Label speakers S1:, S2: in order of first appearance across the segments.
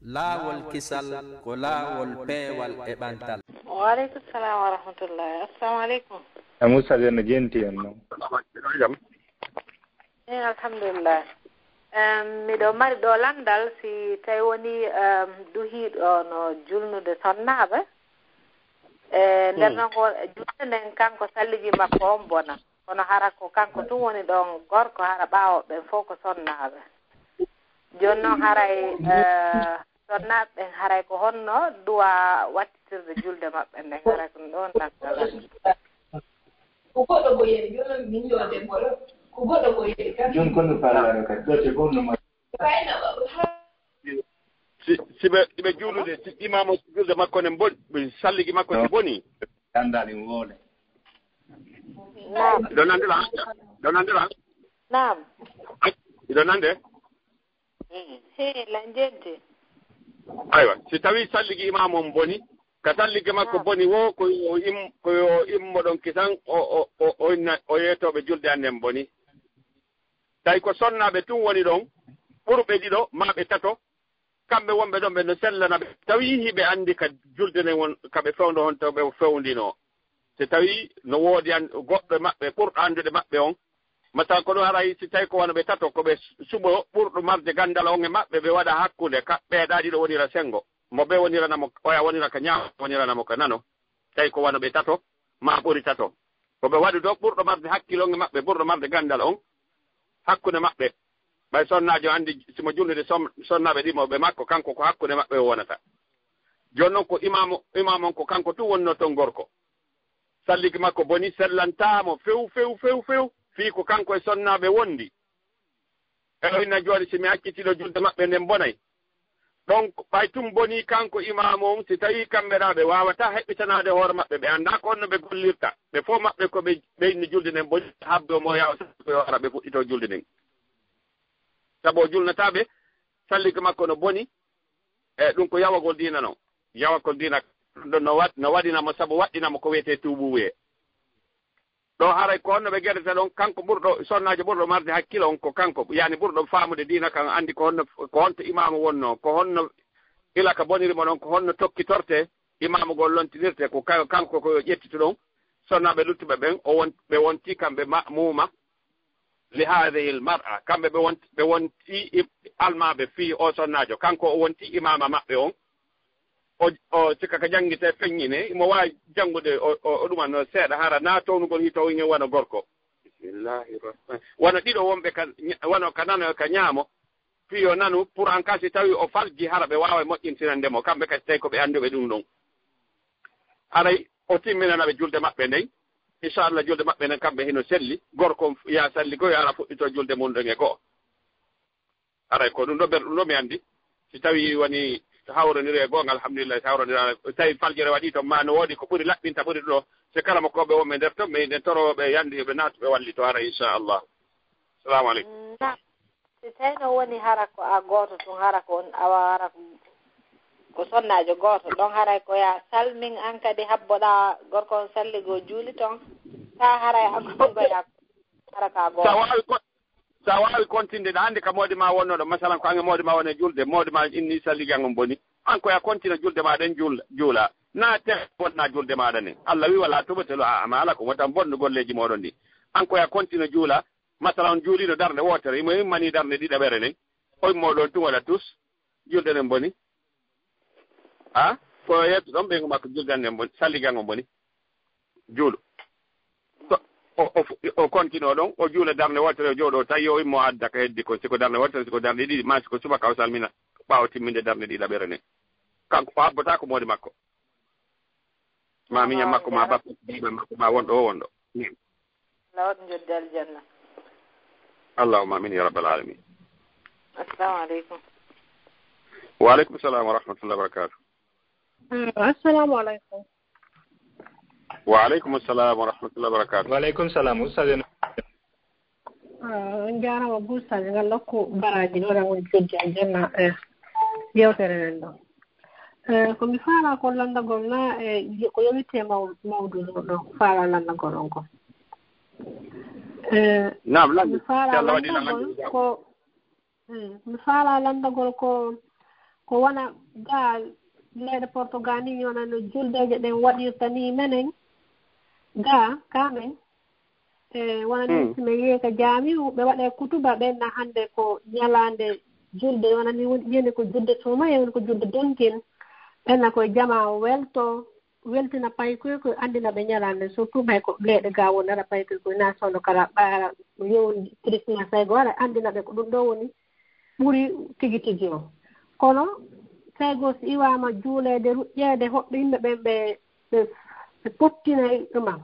S1: laawolkisal ko laawol peewal e ɓantal.
S2: Waaleykum salam wa rahmatullahi. Assalamu aleykum.
S3: Moussa no jenti en noon.
S2: Alhamdulillah. Miɗo mari ɗo landal si tawi woni duhiɗo no julnude sonnaaɓe. Nder noon ko julde nden kanko salliji makko on bona. Kono hara ko kanko tun woni ɗon gorko hara ɓaawo ɓen fof ko sonnaaɓe. Joni noon haray sonnaaɓe ɓen haray ko honno duwa wattitirde julde maɓɓe nden haray ko ɗon landal.
S4: Ko goɗɗo ko yeɗi jooni min yo debbo ɗo ko goɗɗo ko yeɗi kadi
S3: joni konno falare kadi ɗo te fof no
S5: siɓe juulude si imamo julde makko ne boni salligi makko si boni
S3: gandali woole
S5: ɗo nandira
S2: Naam.
S5: ɗo nande
S2: La jenti.
S5: aywa si tawi salligi imamo on boni ka salligi makko boni wo koyo immo ɗon kisan o yeetoɓe julde annen boni tawi ko sonnaaɓe tun woni ɗon ɓurɓe ɗiɗo maɓe tato kamɓe wonɓe ɗon ɓe no sellanaɓe tawi hiɓe anndi ka julde nden won kaɓe fewndo hon to ɓe fewndino so tawi no woodi goɗɗo maɓɓe ɓurɗo anndude maɓɓe on masal ko ɗo haray si tawi ko wona ɓe tato koɓe suɓo ɓurɗo marde gandal on e maɓɓe ɓe waɗa hakkunde ɓeeɗa ɗiɗo wonira sengo mo ɓe woniranamo oya wonira ka ñaamo woniranamo ka nano tawi ko wona ɓe tato ma ɓuri tato koɓe waɗi ɗo ɓurɗo marde hakkille on e maɓɓe ɓurɗo marde gandal on hakkunde maɓɓe ɓay sonnaajo anndi simo julnude sonnaaɓe ɗimoɓe makko kanko ko hakkunde maɓɓe o wonata jooni noon ko imam on ko kanko tun wonno toon gorko salligi makko boni sellantamo few fii ko kanko e sonnaaɓe wondi e inna jooɗi si mi hakkitiɗo julde maɓɓe nden bonay donc ɓay tum boni kanko imam on si tawi kamɓe ɗa ɓe wawata heɓɓitanade hoore maɓɓe ɓe annda ko honno ɓe gollirta ɓe fof maɓɓe ko ɓe ɓeyni julde nden boni habdo mo yawa ɓe wara ɓe fuɗɗito julde nden sabu o julnataɓe salligi makko no boni e ɗum ko yawagol diina noon yawagol diina ɗon no waɗinamo sabu waɗɗinamo ko wiyete tuubuwuye ɗo haray ko honno ɓe gueɗata ɗon kanko ɓurɗo sonnajo ɓurɗo marde hakkille on ko kanko yani ɓurɗo faamude diina kan andi ko honto imamu wonno ko honno ila ka bonirimo ɗon ko honno tokkitorte imamu gol lontinirte ko kanko ko ƴettito ɗon sonnaɓe luttuɓe ɓen ɓe wonti kamɓe muuma li hadihi l mar'a kamɓe ɓe wonti almaɓe fii o sonnajo kanko o wonti imama maɓɓe on o sikka ko janngite feññine imo waawi janngude o ɗumanno seeɗa hara naa townugol hito ine wona gorko bisimillahi rahman wona ɗiɗo wonɓe wona ka nano ka ñaamo fii o nanu pour en cas si tawi o falji hara ɓe waawa moƴƴintinandemo kamɓe kadi tawi ko ɓe annduɓe ɗum ɗon haray o timminanaɓe julde maɓɓe nden inchallah julde maɓɓe nden kamɓe hino selli gorko ya salli goyo ara fuɗɗito julde mum ɗon e go'o haray ko ɗum ɗo ɓer ɗum ɗo mi anndi si tawi woni hawroniri e goonga alhamdulillah so hawronira tawi faljere waɗi to ma no woodi ko ɓuri laɓɓinta ɓuri ɗo so kala mo koɓe wonɓe nder to ɓe toroɓe yandi ɓe naatuɓe walli to hara inchallah salamu aleykum
S2: si tawi no woni hara ko a gooto tun hara ko on awa hara ko sonnaajo gooto ɗon haray ko ya salmin an kadi habboɗa gorko on salligo juuli toon sa haray hankonko ya hara ka gooto
S5: sa wawi continde ɗa hannde ka moodi ma wonnoɗo masalan ko ange moodi ma wone julde moodi ma inni salligi an on boni an koya continue julde maɗa en juula na te bonna julde maɗa nden allah wi wala tuɓetelo ama ala ko wotan bonno golleji moɗon ɗi an koya continue juula masalan on juulino darde wotere imo immani darde ɗiɗaɓere nden o immoɗon tun waɗa tous julde nden boni a ko yetto ɗon ɓeygo makko julde an nden boni salligi an on boni juulo o continue o ɗon o juula darde wotere o jooɗo tawi o immo adda ko heddi ko siko darde wotere siko darde ɗiɗi ma siko subaka o salmina ɓaawa timminde darde ɗiɗaɓere nden kanko o habbata ko moodi makko ma miñam makko ma bappiɓe makko ma wonɗo o wonɗo
S2: lawat jodde aljanna
S5: allahumma amin ya rabbal alamin
S2: assalamu aleykum
S5: wa aleykum salam wa rahmatullah wa barakatuh
S6: assalamu aleykum
S5: wa aleykum assalam wa rahmatullah wa barakatuh
S3: wa aleykum salam ustade
S6: jarama boustade ngal lokku baraji ɗo ren woni joddi aljanna yewtere nen ɗon komi faala ko landagol na ko yowite mawdu ɗo ɗo faala landagol on ko mi faala landagol ko ko wana ga leɗe Portugal ni yonano juldeje ɗen waɗirta ni menen ga kamen wona ni me yeeka jaami ɓe waɗe kutuba ɓen na hande ko ñalande julde wona ni yeni ko julde tuma yeni ko julde donkin ɓenna koye jama weltina paykoy ko andina ɓe ñalande surtout hay ko leɗe ga woni aɗa paykoy koye na sono kala ɓara yewni christmas saygo aɗa andina ɓe ko ɗum ɗo woni ɓuri tigi tigi o kono saygo si iwama juulede ruƴƴede hoɓɓe yimɓe ɓen ɓe pottinay ɗuma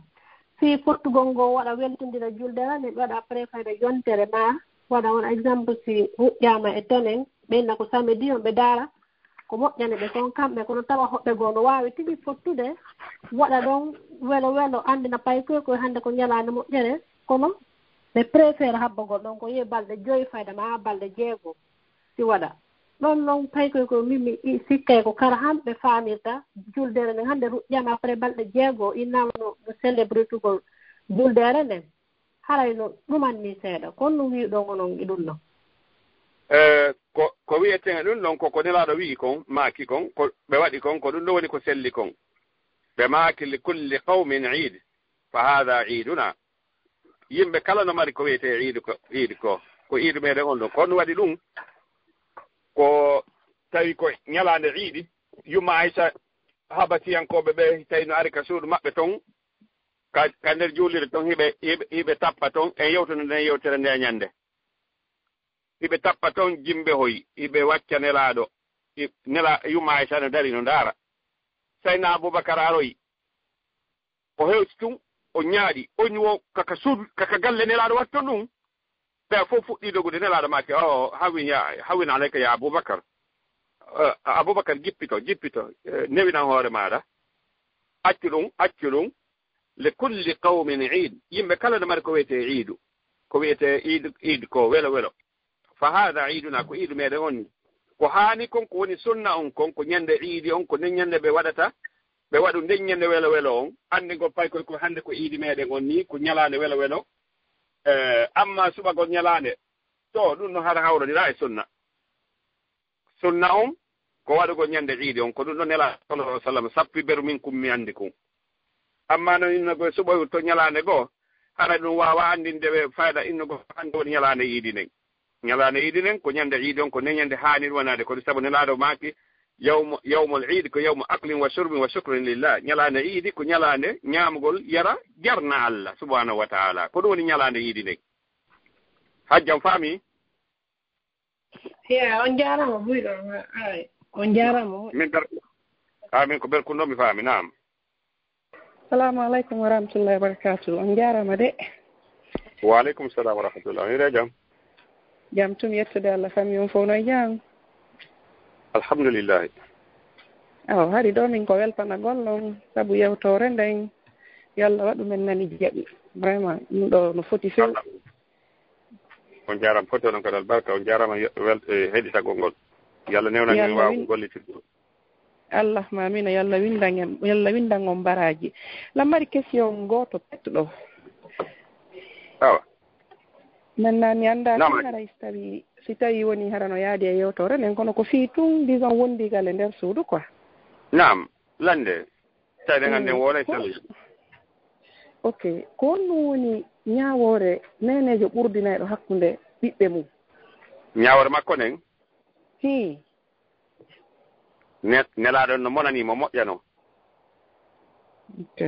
S6: fi fottugol ngo waɗa weltindira juldere ne ɓe waɗa préféré yontere ma waɗa won exemple si huƴƴama e tenen ɓenna ko samedi on ɓe daara ko moƴƴane ɓe kon kamɓe kono tawa hoɓɓe goo no wawi tigi fottude waɗa ɗon welo andina paykoy koye hannde ko ñalande moƴƴere kono ɓe préféré habbagol ɗon ko yehi balɗe 5 fayda ma balɗe 6 si waɗa ɗon noon paykoy ko mimi sikkay ko kara hamɓe faamirta juldere nden hannde ruƴƴama après balɗe 6 innama no célébré tugol juldere nden haray no ɗumanni seeɗa kono no wiiɗon onon e ɗum ɗon
S5: ko wiyeten ɗum ɗon koko nelaaɗo wii kon maaki kon ko ɓe waɗi kon ko ɗum ɗo woni ko selli kon ɓe maaki li kulli qawmin iid fa hada iiduna yimɓe kala no mari ko wiyete iid ko iidu meɗen on ɗon kono waɗi ɗum ko tawi ko ñalaande iidi yumma aysa habasiyankoɓe ɓe tawi no ari ka suudu maɓɓe toon ka nder juulire toon hiɓe tappa toon e yewtude nden yewtere nde ñande hiɓe tappa toon jimɓe hoyi hiɓe wacca nelaaɗo yumma aysa no dari no ndaara sayna aboubacar aroyi o hewti tun o ñaaɗi o ñuwo kaka galle nelaaɗo watton ɗum ɓe fof fuɗɗi dogude nelaaɗo maake o hawin alayka ya aboubacar jippito newinan hoore maɗa accu ɗum le kulli qawmin iid yimɓe kala no mari ko wiyete iidu ko wiyete iid ko welo fa hada iiduna ko iidu meɗen on ni ko haani kon ko woni sunna on kon ko ñande iidi on ko nden ñande ɓe waɗata ɓe waɗu nden ñande welo on andi ngol pay ko hannde ko iidi meɗen on ni ko ñalaande welo amma suɓagol ñalaande to ɗum no hara hawrodira e sunna on ko waɗugol ñande iidi on ko ɗum ɗo nela sallallahu alih w sallam sappi beru min kummi anndi kon amma no innogo suɓoy to ñalaande goo hara ɗum wawa andinde ɓe fayda innogo hannde woni ñalaande iidi nden ko ñande iidi on ko ne ñande haanir wonade kono sabu nelaaɗo maaki yawmul iidi ko yawmu aklin wa shurbin wa shukrin lillah ñalaande iidi ko ñalaande ñaamugol yara jarna Allah subhanahu wa taala ko ɗum woni ñalaande iidi nden hajjam faami
S6: on jarama buyɗo on jarama
S5: min ko belkunɗo mi faami naam
S7: assalamu aleykum wa rahmatullahi wa barakatuh on jarama de
S5: wa aleykum salam wa rahmatullah on ire
S7: jam tum yettude Allah famille on fof no jam
S5: alhamdulillahi
S7: aw hari ɗo min ko weltanagol noon sabu yewtore nden yo Allah waɗu men nani jaɓi vraiment ɗum ɗo no foti few
S5: on jarama foti onon kadal barka on jarama heɗitagol ngol yo Allah newnan en wawa gollitirɗo
S7: Allah mamina yo Allah windan on baraji lammari question goto pettuɗo
S5: awa
S7: maintenant mi annda haray si tawi woni harano yaadi e yewtore nden kono ko fii tun disons wondigal e nder suudu quoi
S5: nam lande tawde ganden woona e salli
S7: ok ko honɗum woni ñaawore nenejo ɓurdinayɗo hakkunde ɓiɓɓe mum
S5: ñaawore makko nden nelaaɗon no monanimo moƴƴano
S7: ok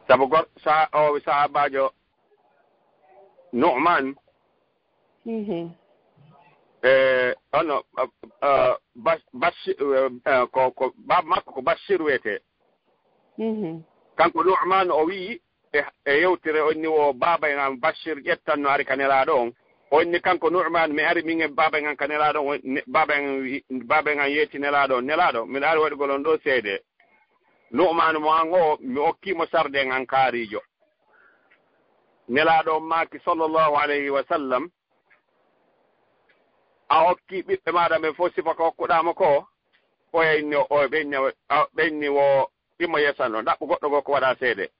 S5: sabu o sahabajo Nu'man ono ko baba makko ko Bashir wiyete kanko Nu'man o wii e yewtire onni o baba en Bashir ƴettanno ari ka nelaaɗo on onni kanko Nu'man mi ari min e baba en ka nelaaɗo on baba en yeeti nelaaɗo on nelaaɗo miɗa ari waɗugol on ɗo seede Nu'man mo an o mi okkimo sarde en an kaarijo nelaaɗo maaki sallllahu alayhi wa sallam a hokki ɓiɓɓe maɗa ɓe fof sifa ko hokkuɗama ko ɓoyni ɓenni wo ɗimmo yesanno ɗaɓɓu goɗɗo goo ko waɗa seede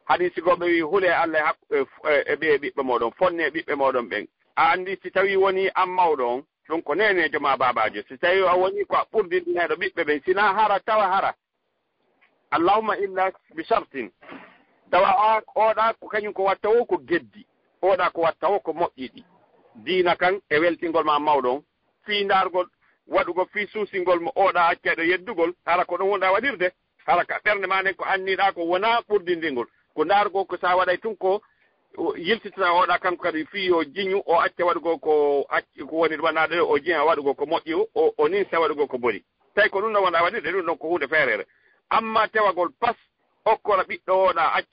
S5: hadisi goɓe wi hule Allah e ɓiɓɓe moɗon fonne ɓiɓɓe moɗon ɓen a andi si tawi woni an mawɗo on ɗum ko nenejo ma babajo si tawi a woni ko a ɓurdinɗineɗo ɓiɓɓe ɓen sina hara tawa hara allahumma illa bi shartin tawa oɗa ko kañum ko watta o ko geddi oɗa ko watta o ko moƴƴiɗi diina kan e weltingol ma mawɗon fii ndargol waɗugol fii suusingol mo oɗa accaɗo yeddugol hara ko ɗum wonɗa waɗirde hara ka ɓernde ma nden ko anniɗa ko wona ɓurdindingol ko ndargo ko sa waɗay tun ko yiltitata oɗa kanko kadi fii o jiñu o acca waɗugo ko woni ɗumanaɗo o jiña waɗugo ko moƴƴi o nin sa waɗugo ko boni tawi ko ɗum ɗo wonɗa waɗirde ɗum ɗon ko hunde feerere amma tewagol pas okkola ɓiɗɗo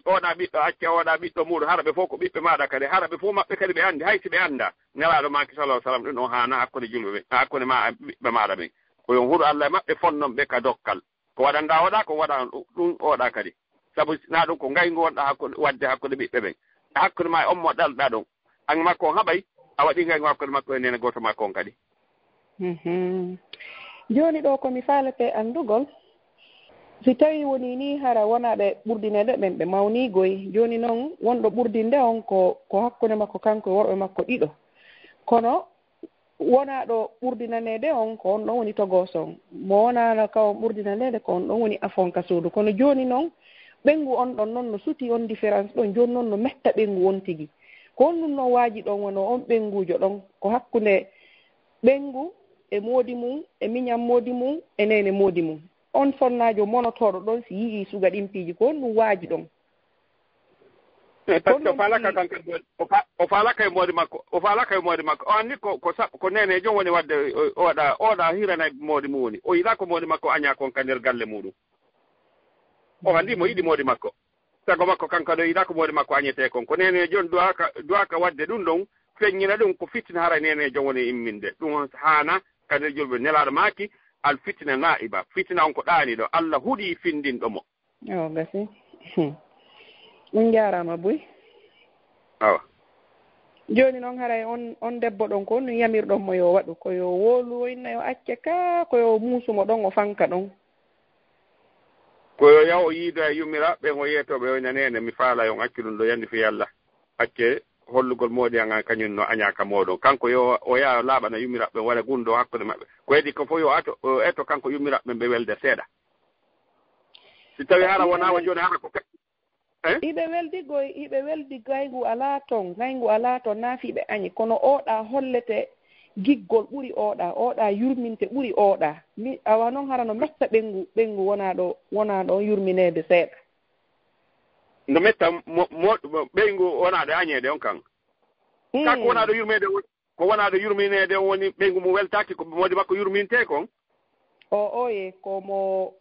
S5: oɗa ɓiɗɗo acca oɗa ɓiɗɗo muɗum hara ɓe fof ko ɓiɓɓe maɗa kadi hara ɓe fof maɓɓe kadi ɓe andi hay si ɓe anda nelaɗo maki sallah sallam ɗum ɗon hana hakkude julɓe ɓe hakkude ma ɓiɓɓe maɗa ɓen koyon huuɗo allah e maɓɓe fonnon ɓe ka dokkal ko waɗanda oɗa ko waɗa ɗum oɗa kadi saabu na ɗum ko ngaygu wonɗa hakkude wadde hakkude ɓiɓɓe ɓen hakkude ma e on mo ɗalɗa ɗon an makko on haɓay a waɗi ngaygu hakkude makko e nene goto makko on kadi
S7: joni ɗo komi falete andugol si tawi woni ni hara wonaɓe ɓurdineɗe ɓen ɓe mawnigoy joni noon wonɗo ɓurdinde on ko hakkude makko kanko e worɓe makko ɗiɗo kono wonaɗo ɓurdinanede on ko on ɗon woni togoson mo wonano ka on ɓurdinanede ko on ɗon woni afonka suudu kono joni noon ɓengu on ɗon noon no suti on différence ɗon joni noon no metta ɓengu won tigi ko on ɗum noon waaji ɗon wono on ɓengujo ɗon ko hakkude ɓengu e moodi mum e miñam moodi mum e nene moodi mum on sonnajo monotoɗo ɗon si yii suga ɗimpiiji ko on ɗum waaji ɗon
S5: par ce que o falaka e moodi makko o anni ko nene jom woni wadde oɗa hirana moodi mum woni o yiɗa ko moodi makko aña kon ka nder galle muɗum o andi mo yiɗi moodi makko sago makko kanko ɗo yiɗa ko moodi makko añete kon ko nene joni duwaka wadde ɗum ɗon feññina ɗum ko fittina hara nene jom woni imminde ɗum hana ka nder julɓe nelaɗo maaki al fitina na'iba fitina on ko ɗaaniɗo allah huuɗi findinɗo mo
S7: o gasi ɗum jarama boy
S5: awa
S7: joni noon haray on debbo ɗon ko on yamirɗon mo yo waɗu koyo woluwoyna yo acce ka koyo muusumo ɗon o fanka ɗon
S5: koyo yaw o yiido e yummira ɓen o yeetoɓe o nanene mi faala yon accu ɗum ɗo yandi fi yallah acce hollugol moodi an kañum no añaka moɗon kanko yo o yaa laaɓana yummiraɓe waɗa gunɗo hakkude maɓɓe ko heedi ko fof yo eto kanko yummiraɓe ɓe welde seeɗa si tawi hara wonawa joni hara ko
S7: hiɓe weldi gaygu ala ton naafiɓe añi kono oɗa hollete giggol ɓuri oɗa yurminte ɓuri oɗa awa noon hara no metta ɓengu wonaɗo yurminede seeɗa
S5: no metta ɓeygu wonaɗo añede on kan kako wonaɗo yurmede ko wonaɗo yurminede on woni ɓeygu mum weltaki ko moodi makko yurminte kon
S7: oye komo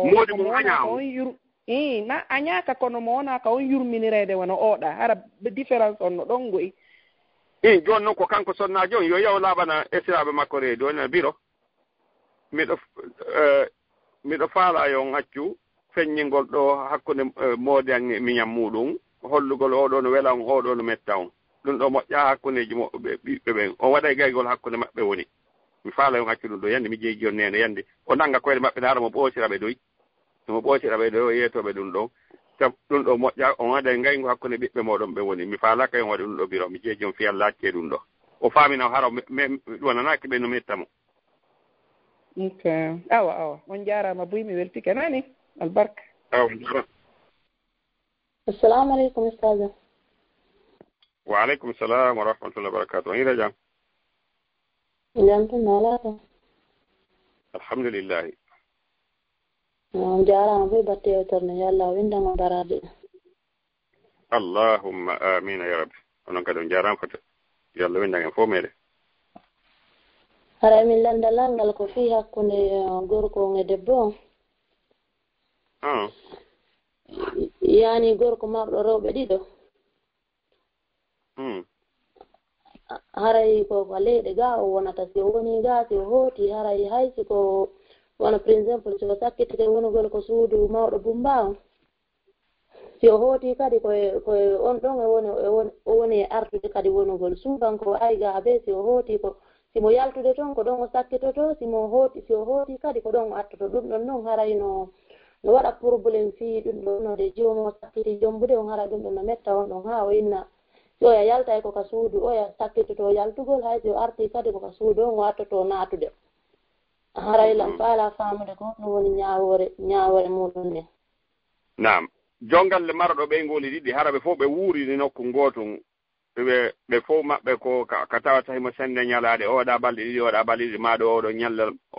S5: moodi mum aña on
S7: na añaka kono mo wonaka on yurminirede wona oɗa hara différence on no ɗon goyi
S5: joni noon ko kanko sonna joni yo yaw laaɓana esiraɓe makko reedi wona biro miɗo faala yon accu feññingol ɗo hakkude moodi an miñam muɗum hollugol oɗo no wela on oɗo no metta on ɗum ɗo moƴƴa hakkudeji ɓiɓɓe ɓen o waɗa gaygol hakkude maɓɓe woni mi faala yon accu ɗum ɗo yande mi jeeji on nene yande o nanga koyɗe maɓɓe ne hara mo ɓoosiraɓe doy somo ɓoosiraɓe ɗo o yeetoɓe ɗum ɗon sab ɗum ɗo moƴƴa on waɗa gaygo hakkude ɓiɓɓe moɗon ɓe woni mi faalaka yon waɗa ɗum ɗo biro mi jeeji on fiyal lacce ɗum ɗo o faamina hara wonanaki ɓe no metta mo
S7: ok awa on jarama boy mi weltike nani albarka
S8: assalamu aleykum ustad
S5: wa aleykum salam wa rahmatullah wa barakatuh on hiira jam
S8: jam tun nalata
S5: alhamdulillahi
S8: on jarama boy batte yewtorne yo allah windama barade
S5: allahumma amina ya rabbi onon kadi on jarama fota yo allah windan en fof meɗen
S8: hara min landalal ngal ko fii hakkunde gorko e debbo yani gorko marɗo rewɓe ɗiɗo haray ko leyɗe ga o wonata si o woni ga si o hooti haray haysi ko wona par exemple si o sakkitike wonugol ko suudu mawɗo bumba o si o hooti kadi koye on ɗon o woni e artude kadi wonugol suubanko ay ga be si o hooti ko simo yaltude toon ko ɗon o sakkitoto si o hooti kadi ko ɗon o attoto ɗum ɗon noon haray no waɗa probléme fii ɗum ɗon node jomum o sakkiti jombude on haray ɗum ɗon no metta on ɗon ha o inna oya yalta ko ka suudu oya sakkitoto yaltugol hay yo arti kadi ko ka suudu on wattoto naatude haray lam faala faamude ko no woni ñaawore muɗum ne
S5: naam jongal le marɗo ɓe ngoli ɗiɗi hara ɓe fof ɓe wuurini nokku gootum ɓe fof maɓɓe ko ka tawata himo sende ñalaade oɗa balɗe ɗiɗi oɗa balɗe ɗiɗi maɗo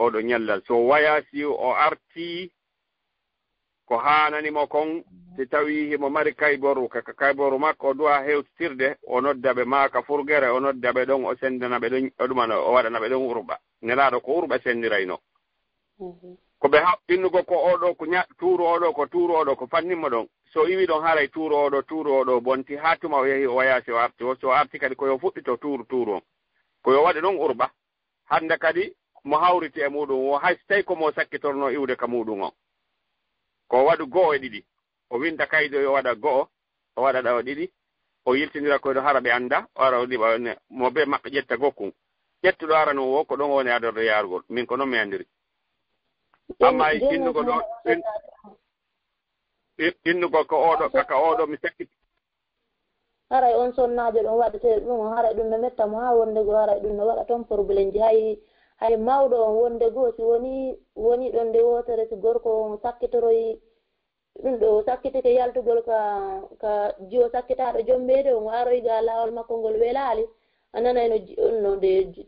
S5: oɗo ñallal so waya si o arti ko hananimo kon si tawi himo mari kayboru kaka kayboru makko o duwa hewtitirde o nodda ɓe maaka furgere o nodda ɓe ɗon o sendana ɓe ɗon o ɗumana o waɗana ɓe ɗon urɓa nelaɗo ko urɓa sendirayno ko ɓe innugo ko oɗo ko tuuru oɗo ko tuuru oɗo ko fannimo ɗon so iwi ɗon haray tuuru oɗo bonti ha tuma o yehi o wayasi o arti so arti kadi koyo fuɗɗito tuuru on koyo waɗi ɗon urɓa hande kadi mo hawriti e muɗum o hay so tawi komo sakkitorno iwde ka muɗum on ko waɗu go'o e ɗiɗi o winda kaydo yo waɗa go'o o waɗa ɗa o ɗiɗi o yiltindira koyɗo hara ɓe anda o ara o ɗiɓa mo be maɓɓe ƴetta gokkum ƴettuɗo arano wo ko ɗon woni adorde yarugol min ko noon mi andiri amma innugo ɗo innugo ko oɗo kaka oɗo mi sakkiti
S8: haray on sonnaajo ɗon waɗete ɗum haray ɗum no metta mo ha wonde goo haray ɗum no waɗa toon probléme ji hay mawɗo on wonde goo si woni ɗon nde wotere si gorko on sakkitoroyi ɗum ɗo sakkitike yaltugol ka jiyo sakkitaɗo jombeede on aroyi ga laawol makko ngol welaali a nanayno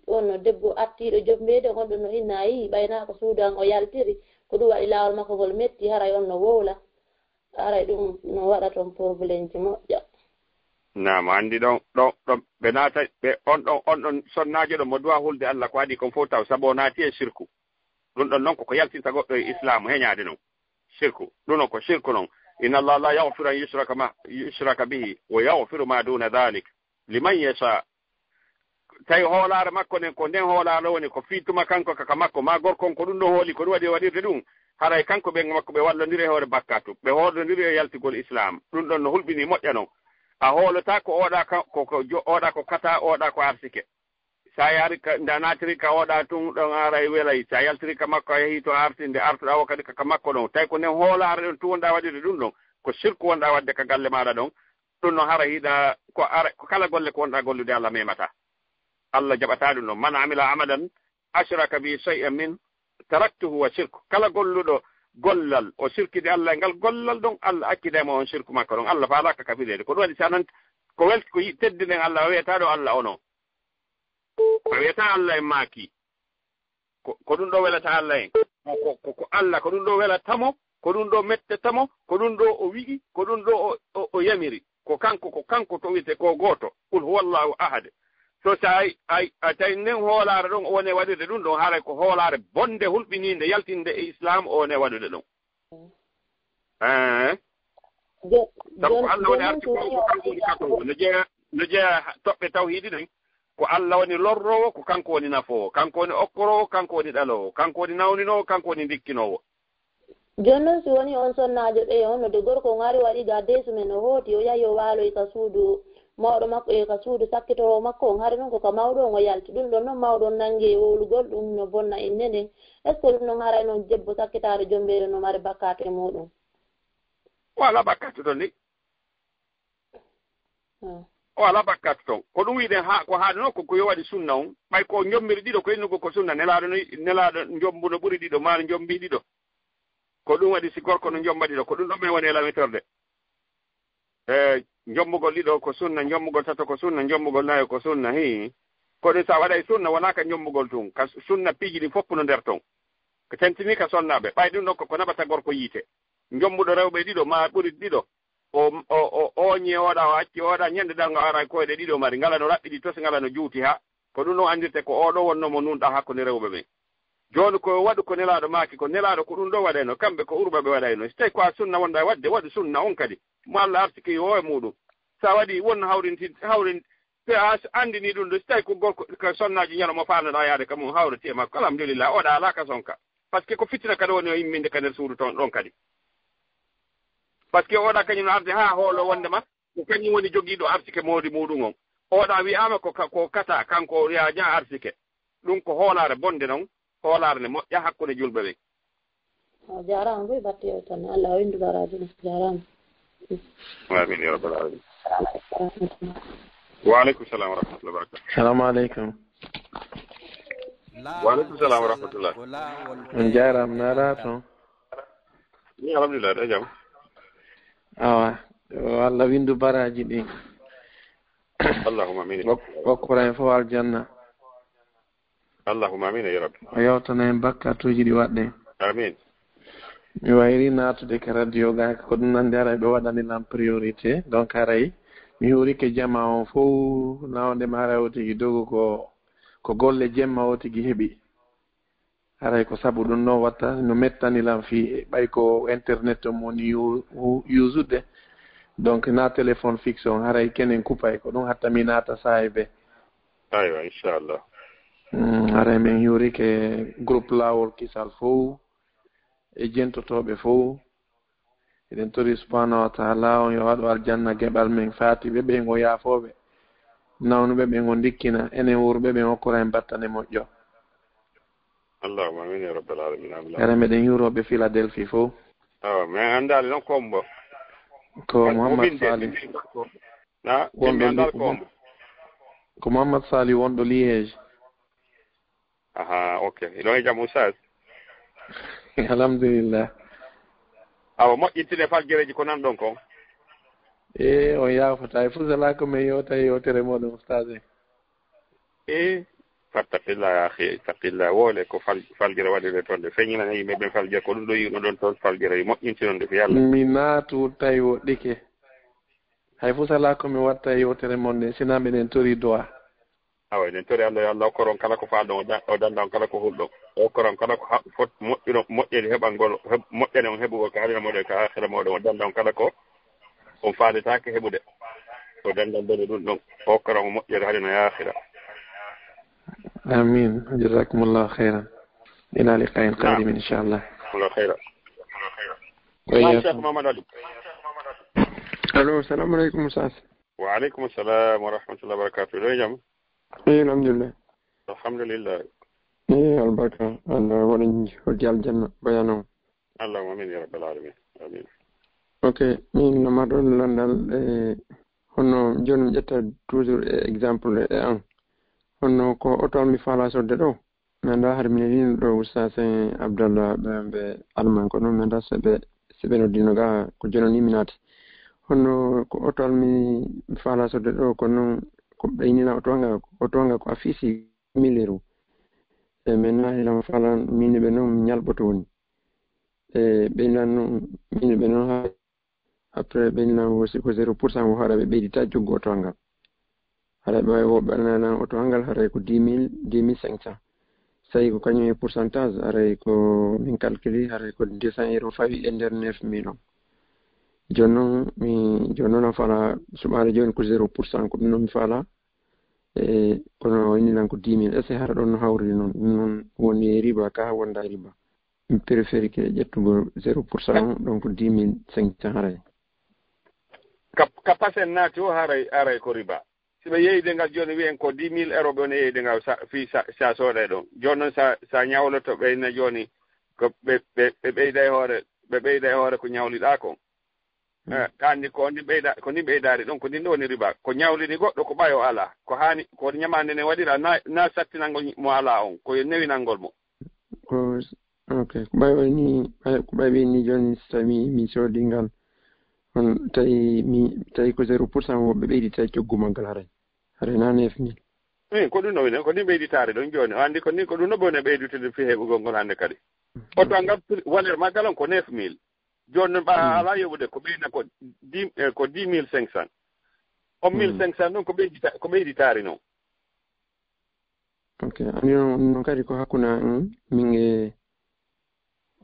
S8: on no debbo attiɗo jombeede on ɗum no hinna yi ɓayna ko suudan o yaltiri ko ɗum waɗi laawol makko ngol metti haray on no wowla haray ɗum no waɗa toon probléme ji moƴƴa
S5: naam andi ɗon ɓe naata ɓe on ɗon sonnaajo ɗo mo duwa hulde Allah ko waɗi kon fof taw sabu o naati e sirku ɗum ɗon noon koko yaltinta goɗɗo e islamu heñaade noon shirku ɗum noon ko shirku noon inna Allah la yaghfiru an yushraka bihi wa yaghfiru ma duna dhalik liman yasha tawi hoolaare makko nden ko nden hoolaare woni ko fiituma kanko kaka makko ma gorkon ko ɗum ɗo hooli ko ɗum waɗi waɗirde ɗum haray kanko ɓe makko ɓe wallodiri e hoore bakkatu ɓe hoolodiri e yaltigol islam ɗum ɗon no hulɓini moƴƴa noon a hoolota ko oɗa ko kata oɗa ko arsike sa yaari nda naatiri ka oɗa tun ɗon aray welay sa yaltiri ka makko a yehi to artinde artuɗa o kadi kaka makko ɗon tawi ko nden hoolaare ɗon tu wonɗa waɗirde ɗum ɗon ko sirku wonɗa wadde ka galle maɗa ɗon ɗum noon hara hiɗa ko kala golle ko wonɗa gollude Allah memata Allah jaɓata ɗum ɗon man amila amalan ashraka bi shay'an min taraktuhu wa shirku kala golluɗo gollal o sirkide Allah e ngal gollal ɗon Allah akkidema on sirku makko ɗon Allah faalaka kafirede ko ɗum waɗi sa nan ko welti ko teddinen Allah o wiyata ɗo Allah ono o wiyata Allah en maaki ko ɗum ɗo welata Allah en ko Allah ko ɗum ɗo welatamo ko ɗum ɗo mettetamo ko ɗum ɗo o wi'i ko ɗum ɗo o yamiri ko kanko to wiyete ko gooto qul huwallahu ahad so sa a tawi nden hoolaare ɗon o woni waɗirde ɗum ɗon haray ko hoolaare bonde hulɓininde yaltinde e islam o woni waɗude ɗum sabu ko Allah woni arti ko kanko woni katongo no jeeya toɓɓe tawhiidi ɗen ko Allah woni lorrowo ko kanko woni nafoowo kanko woni okkorowo kanko woni ɗalowo kanko woni nawninowo kanko woni ndikkinowo
S8: joni noon si woni on sonnaajo ɓe on no de gorko ngari waɗi ga desumen o hooti o yahi o waaloyi ka suudu mawɗo makko e ka suudu sakkitoro makko on haade noon koko mawɗo on o yalti ɗum ɗon noon mawɗo on nangi e wowlugol ɗum no bonna inne nden est ce que ɗum noon haray noon debbo sakkitaɗo jombeere no mari bakkatu e muɗum
S5: wala bakkatu ton ni wala bakkatu ton ko ɗum wiiden ko haade noon ko yo waɗi sunna on ɓay ko jommiri ɗiɗo ko innugo ko sunna nelaɗo jombu no ɓuri ɗiɗo ma no jombi ɗiɗo ko ɗum waɗi si gorko no jomba ɗiɗo ko ɗum ɗon men woni e lamitorde jombugol ɗiɗo ko sunna jombugol tato ko sunna jombugol nayo ko sunna ko ɗum sa waɗa e sunna wona ka jombugol tun ka sunna piiji ɗi fof no nder ton ko tentini ka sonnaaɓe ɓay ɗum ɗon ko naɓata gorko yiite jombuɗo rewɓe ɗiɗo ma ɓuri ɗiɗo o ñi oɗa o acci oɗa ñande ɗango ara koyɗe ɗiɗo mari ngala no raɓɓiɗi tosi ngala no juuti ha ko ɗum ɗon andirte ko oɗo wonnomo nunɗa hakkude rewɓe ɓen joni ko waɗu ko nelaɗo maaki ko nelaɗo ko ɗum ɗo waɗayno kamɓe ko urɓa ɓe waɗayno so tawi ko a sunna wonɗa wadde waɗu sunna on kadi mo Allah arsiki o e muɗum sa waɗi won hawrin a andini ɗum ɗo so tawi ko gorko ko sonnaji ñalomo falnoɗa yaade ka mum hawriti e makko alhamdulillah oɗa ala ka sonka par ce que ko fitina kadi woni o yimminde ka nder suudu toon ɗon kadi par ce que oɗa kañum arde ha hoolo wondema ko kañum woni joguiɗo arsike moodi muɗum on oɗa wiyama ko kata kanko ya ña arsike ɗum ko hoolare bonde noon hoolare ne moƴƴa hakkude julɓe ɓen
S8: jarama boy batte o tan Allah o windu baraji jarama
S5: amin ya rabbal alamin Waaleykum salam wa rahmatullahi wa barakatuh.
S9: Assalamu alaikum.
S5: Waaleykum salam wa rahmatullah.
S9: On jaram narato.
S5: Ni alhamdulillah da jam.
S9: Awa, walla windu baraji ɗi.
S5: Allahumma amin.
S9: Wakkura en fof aljanna.
S5: Allahumma amin ya rabbi.
S9: O yewtana en bakkatuji ɗi waɗɗe.
S5: Amin.
S9: Mi wayri natude ka radio ga ko ɗum nande aray ɓe waɗanilam priorité donc aray mi hurike jama on fof nawde ma aray o tigi dogo ko golle jemma o tigi heɓi aray ko sabu ɗum noon watta no mettanilam fi ɓay ko internet o moni usude donc na téléphone fixe on haray kenen kupay ko ɗum hatta mi naata sahay ɓe
S5: aywa inchallah
S9: haray min hurike groupe laawol kisal fof e jentotoɓe fof eɗen tori subhanahu wa taala on yo waɗo aljanna geɓal men faati ɓe ɓen o yaafoɓe nawnuɓe ɓen o dikkina enen wurɓe ɓen hokkora en battane moƴƴo
S5: allahumma amin ya rabbal alamin
S9: ara meɗen yuroɓe philadelphie fof
S5: awa mais andali noon kombo
S9: ko Mouhammad Sali ko Mouhammad Sali wonɗo Liège
S5: aha ok ɗon e jaam Oustaz
S9: alhamdulillah
S5: awa moƴƴintine falgereji ko nan ɗon kon
S9: on yafata e fusala ko min yewta e yewtere moɗon Oustaz
S5: fattaqillah ya akhi taqillah wole ko falgere waɗire toon de feññinana yimɓe ɓen falgere ko ɗum ɗo yiwno ɗon toon falgere moƴƴintinonde ko yalla
S9: mi naatu tawi woɗɗike hay fusala ko mi watta e yewtere mon nde sina mbiɗen tori dowa
S5: awa eɗen tori Allah yo Allah okkoron kala ko faalɗon o dandan kala ko hulɗon okkoron kala ko fot moƴƴere heɓalngol moƴƴere on heɓugo ko halina moɗon ko akhira moɗon o dandan kala ko on faalitake heɓude o dandan done ɗum ɗon okkoron moƴƴere halina ya akhira
S9: آمين جزاكم الله خيرا إلى لقاء قادم إن شاء الله
S5: الله خيرا
S9: وإياكم
S5: محمد علي
S10: الو السلام عليكم أستاذ
S5: وعليكم السلام ورحمة الله وبركاته لو جم
S10: الحمد لله
S5: الحمد لله
S10: البركة الله ولن يهدي الجنة بيانه
S5: اللهم آمين يا رب العالمين آمين
S10: اوكي من نمر لندن هنو جون جتا toujours exemple honno ko otol mi fala sodde ɗo mi anda har minelino ɗo Oustaz Abdallah ɓe alman ko noon mi anda seɓe noddino ga ko jononi mi naati honno ko otol mi fala sodde ɗo ko noon ko ɓeynina otonga ko a fiisi milliru e min nahilama fala mine ɓe noon mi ñalɓoto woni e ɓeynan noon mine ɓe noon ha après ɓeynan aussi ko 0% o haɗa ɓe ɓeydita joggo otongal haɗa ɓe woɓɓe aɗananan oto hangal haray ko 10,500 sayi ko kañum e pourcentage haray ko min calculi haray ko 200 € fawi e nder 9,000 on joni noon a fala suɓare joni ko 0% ko ɗum noon mi fala e kono wayninan ko 10,000 est ce que hara ɗon no hawri noon ɗum noon woni riba ka wonda riba mi préféri ke ƴettugo 0% donc 10,500 haray
S5: ka pasen naati o haray ko riba siɓe yeyde ngal joni wiyen ko 10,000 € ɓe woni yeyde ngal fi sa sooɗe ɗon joni noon sa ñawloto ɓeyna joni ko ɓe ɓeyda e hoore ko ñawliɗa kon kandi ko ni ɓeydaari ɗon ko ndin ɗo woni riba ko ñawlini goɗɗo ko ɓayo ala ko hani ko ñamande ne waɗira na sattinalngol mo ala on ko newinalngol mo
S10: ok ko ɓayo ni joni so tawi mi soodi ngal on tawi ko 0% woɓɓe ɓeydita coggumal ngal haray na 9,000
S5: ko ɗum no wine ko ni ɓeyditaare ɗon joni o anndi ko ɗum no bone ɓeydutude fi heɓugol ngol hannde kadi oto ngal valeur maggal on ko 9,000 joni noon ɓa ala yoɓude ko ɓeyna ko 10,500 on 1,500 ɗon ko ɓeyditaari noon
S10: ok andi noon kadi ko hakkunde min e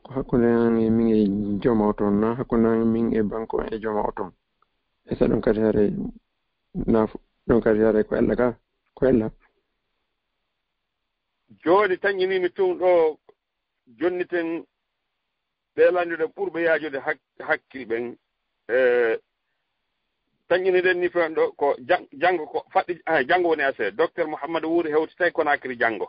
S10: ko hakkunde min e jooma oton na hakkunde min e banque e jooma oton e sa ɗon kadi haray ɗon kadi haray ko ella ka ko ella
S5: joni tañinimi tun ɗo jonniten ɓe landude ɓurɓe yaajude hakkil ɓen tañiniɗen ni fen ɗo ko janngo ko faɗɗi janngo woni assez docteur Mouhamadou Wuuri hewtitay Conakry janngo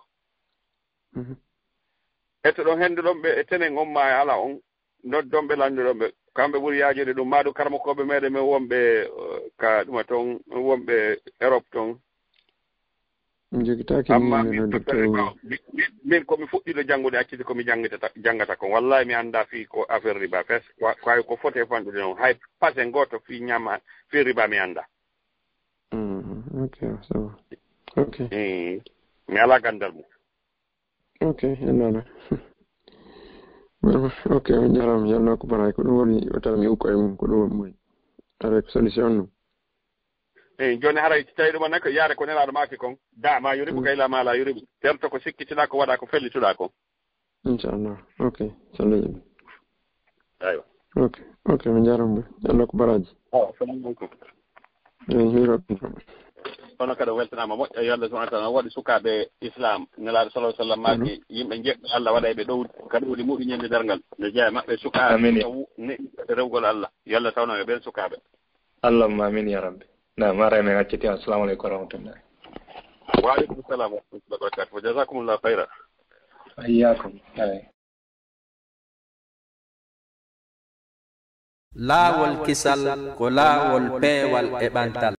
S5: etto ɗon henndu ɗon ɓe e tenen on ma e ala on noddon ɓe landuɗon ɓe kamɓe ɓuri yaajude ɗum maɗum karmakoɓe meɗen men wonɓe ka ɗuma toon wonɓe Europe toon amma min komi fuɗɗiɗo janngude accide komi janngata kon wallahi mi annda fii ko affaire riba pes kwawi ko foti e fanɗude noon hay pase gooto fii ñama fii riba mi annda
S10: ok ça va ok
S5: mi alaa ganndal mum
S10: ok yallala ok on jarama yalno ko baray ko ɗum woni o tawa mi ukko e mum ko ɗum woni moy ara ko solution ɗum
S5: eyi jooni haray tawi ɗuma nak yaare ko nelaaɗo maaki kon da ma yuriɓe kayla ma la yuriɓe terto ko sikkitiɗa ko waɗa ko fellituɗa kon
S10: inchallah ok sallah jaɓi
S5: aywa
S10: ok mi jarama ɓe yalno ko baraji hiroɓe
S5: kono kadi weltanama moƴƴa yo Allah subahana taala waɗi sukaɓe islam nelaaɗo sallah sallam maaki yimɓe jeɓɓe Allah waɗa ɓe ɗow kadi woni muɗum ñande dargal ne jeeya maɓɓe sukaɓe rewgol Allah yo Allah tawno e ɓen sukaɓe
S3: allahumma amin ya rabbi na mara men acciti assalamu aleykum wa rahmatullah
S5: wa aleykum salam wa rahmatullahi wa barakatuh jazakumullahu khayra
S3: ayyakum
S1: laawol kisal ko laawol peewal e ɓantal